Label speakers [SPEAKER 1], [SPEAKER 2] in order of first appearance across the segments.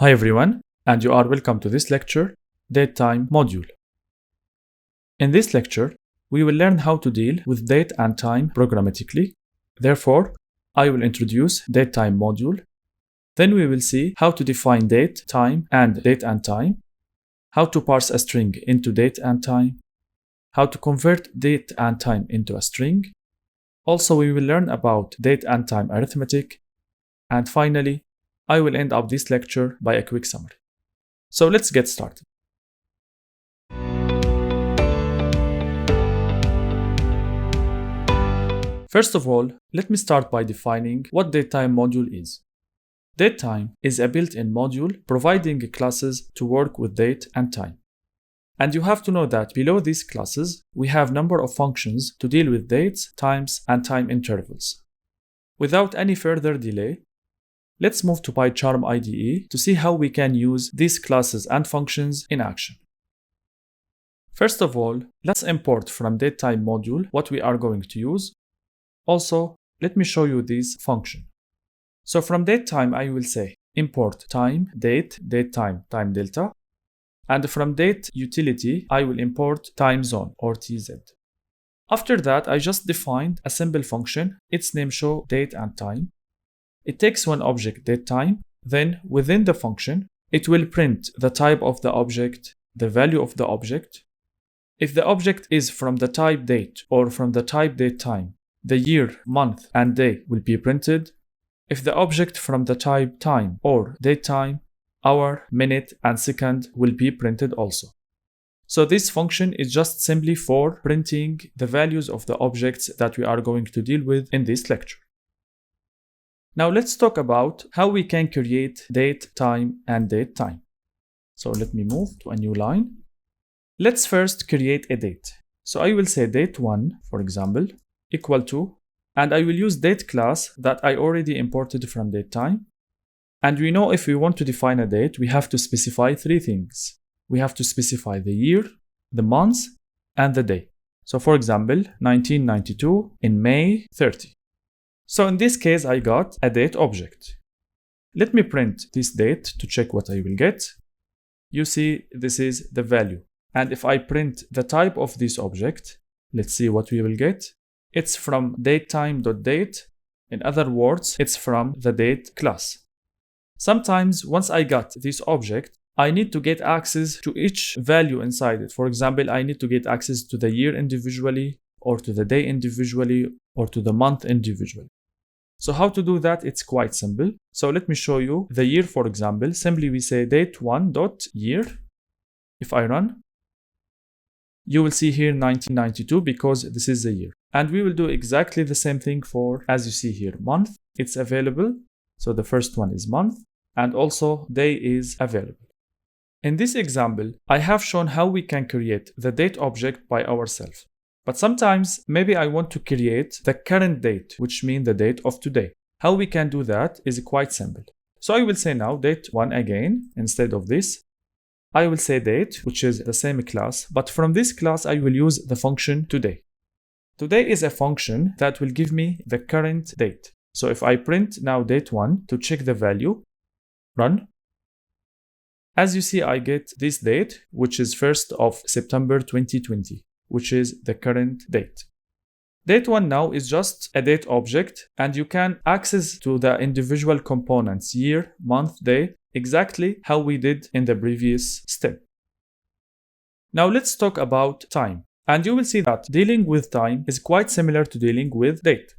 [SPEAKER 1] Hi everyone, and you are welcome to this lecture, Datetime Module. In this lecture, we will learn how to deal with date and time programmatically. Therefore, I will introduce Datetime Module. Then we will see how to define date, time, and date and time, how to parse a string into date and time, how to convert date and time into a string. Also, we will learn about date and time arithmetic. And finally, I will end up this lecture by a quick summary. So let's get started. First of all, let me start by defining what Datetime Module is. Datetime is a built-in module providing classes to work with date and time. And you have to know that below these classes, we have a number of functions to deal with dates, times, and time intervals. Without any further delay, let's move to PyCharm IDE to see how we can use these classes and functions in action. First of all, let's import from Datetime module what we are going to use. Also, let me show you this function. So from datetime, I will say import time, date, datetime, time delta. And from date utility, I will import time zone or TZ. After that, I just defined a simple function, its name show date and time. It takes one object datetime, then within the function, it will print the type of the object, the value of the object. If the object is from the type date or from the type datetime, the year, month, and day will be printed. If the object from the type time or datetime, hour, minute, and second will be printed also. So this function is just simply for printing the values of the objects that we are going to deal with in this lecture. Now let's talk about how we can create date, time, and datetime. So let me move to a new line. Let's first create a date. So I will say date1, for example, equal to, and I will use date class that I already imported from datetime. And we know if we want to define a date, we have to specify three things. We have to specify the year, the month, and the day. So for example, 1992 in May 30. So in this case, I got a date object. Let me print this date to check what I will get. You see, this is the value. And if I print the type of this object, let's see what we will get. It's from datetime.date. In other words, it's from the date class. Sometimes once I got this object, I need to get access to each value inside it. For example, I need to get access to the year individually, or to the day individually, or to the month individually. So how to do that? It's quite simple. So let me show you the year, for example. Simply we say date1.year. If I run, you will see here 1992 because this is the year. And we will do exactly the same thing for, as you see here, month. It's available. So the first one is month, and also day is available. In this example, I have shown how we can create the date object by ourselves. But sometimes maybe I want to create the current date, which means the date of today. How we can do that is quite simple. So I will say now date1 again, instead of this. I will say date, which is the same class, but from this class I will use the function today. Today is a function that will give me the current date. So if I print now date1 to check the value, run. As you see, I get this date, which is 1st of September 2020. Which is the current date. Date1 now is just a date object, and you can access to the individual components, year, month, day, exactly how we did in the previous step. Now let's talk about time. And you will see that dealing with time is quite similar to dealing with date.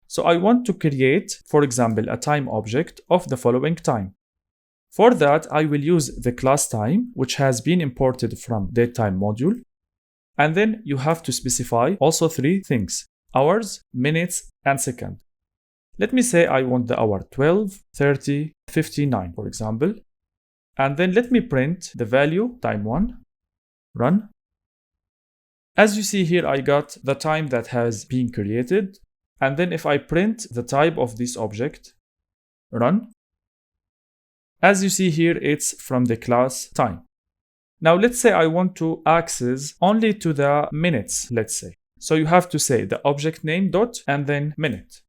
[SPEAKER 1] So I want to create, for example, a time object of the following time. For that, I will use the class time, which has been imported from Datetime module. And then you have to specify also three things: hours, minutes, and second. Let me say I want the hour 12, 30, 59, for example. And then let me print the value time1, run. As you see here, I got the time that has been created. And then if I print the type of this object, run. As you see here, it's from the class time. Now let's say I want to access only to the minutes, let's say. So you have to say the object name dot and then minute.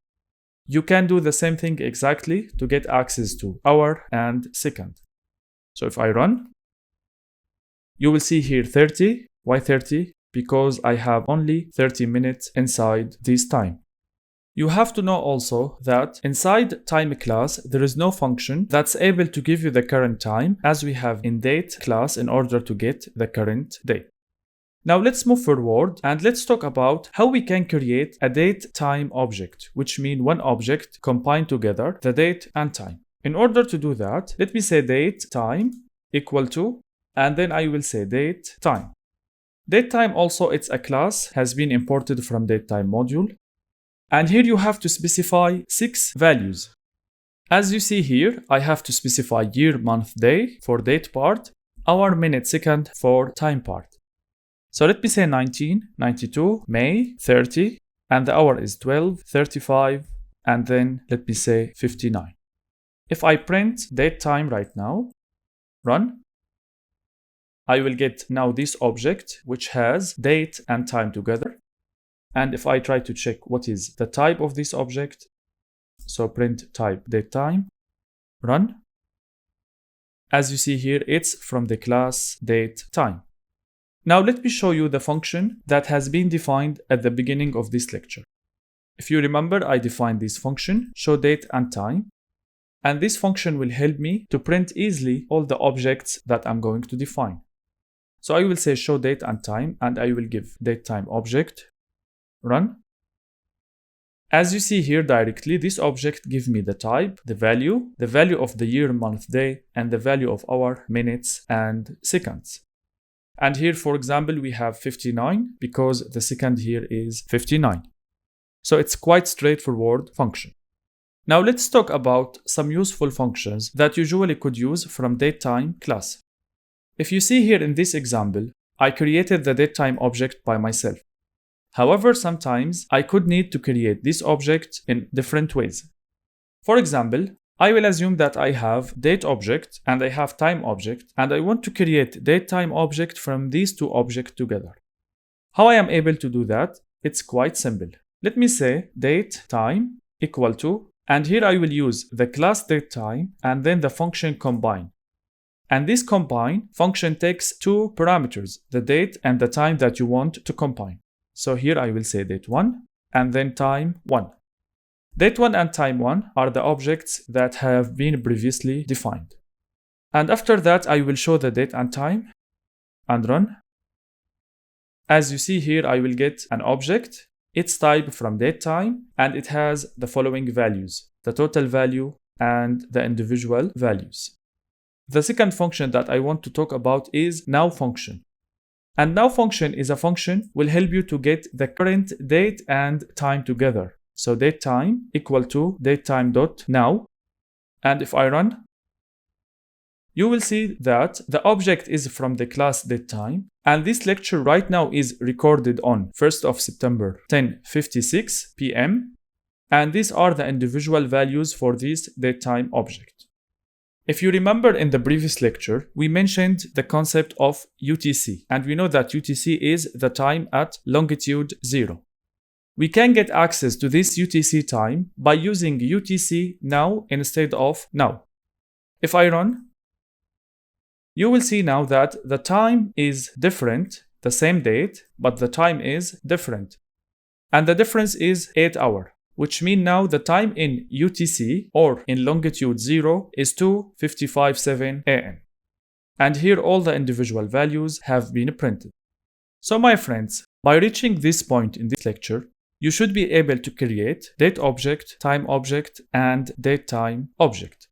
[SPEAKER 1] You can do the same thing exactly to get access to hour and second. So if I run, you will see here 30. Why 30? Because I have only 30 minutes inside this time. You have to know also that inside time class, there is no function that's able to give you the current time as we have in date class in order to get the current date. Now let's move forward and let's talk about how we can create a date time object, which means one object combined together, the date and time. In order to do that, let me say date time equal to, and then I will say date time. Datetime also, it's a class, has been imported from Datetime Module. And here you have to specify 6 values. As you see here, I have to specify year, month, day for date part, hour, minute, second for time part. So let me say 19, 92, May, 30, and the hour is 12, 35, and then let me say 59. If I print date time right now, run, I will get now this object which has date and time together. And if I try to check what is the type of this object, so print type date time, run. As you see here, it's from the class date time. Now let me show you the function that has been defined at the beginning of this lecture. If you remember, I defined this function, show date and time. And this function will help me to print easily all the objects that I'm going to define. So I will say show date and time, and I will give date time object, run. As you see here directly, this object gives me the type, the value of the year, month, day, and the value of hour, minutes, and seconds. And here, for example, we have 59 because the second here is 59. So it's quite straightforward function. Now let's talk about some useful functions that usually could use from datetime class. If you see here in this example, I created the datetime object by myself. However, sometimes I could need to create this object in different ways. For example, I will assume that I have date object and I have time object, and I want to create datetime object from these two objects together. How I am able to do that? It's quite simple. Let me say date time equal to, and here I will use the class datetime and then the function combine. And this combine function takes two parameters, the date and the time that you want to combine. So here I will say date 1 and then time 1. Date 1 and time 1 are the objects that have been previously defined. And after that, I will show the date and time and run. As you see here, I will get an object. Its type from datetime, and it has the following values, the total value and the individual values. The second function that I want to talk about is now function. And now function is a function will help you to get the current date and time together. So datetime equal to datetime.now. And if I run, you will see that the object is from the class datetime. And this lecture right now is recorded on 1st of September, 10:56 p.m. And these are the individual values for this datetime object. If you remember in the previous lecture, we mentioned the concept of UTC. And we know that UTC is the time at longitude 0. We can get access to this UTC time by using UTC now instead of now. If I run, you will see now that the time is different, the same date, but the time is different. And the difference is 8 hours, which means now the time in UTC or in longitude 0 is 2:55:7 a.m. And here all the individual values have been printed. So my friends, by reaching this point in this lecture, you should be able to create date object, time object, and datetime object.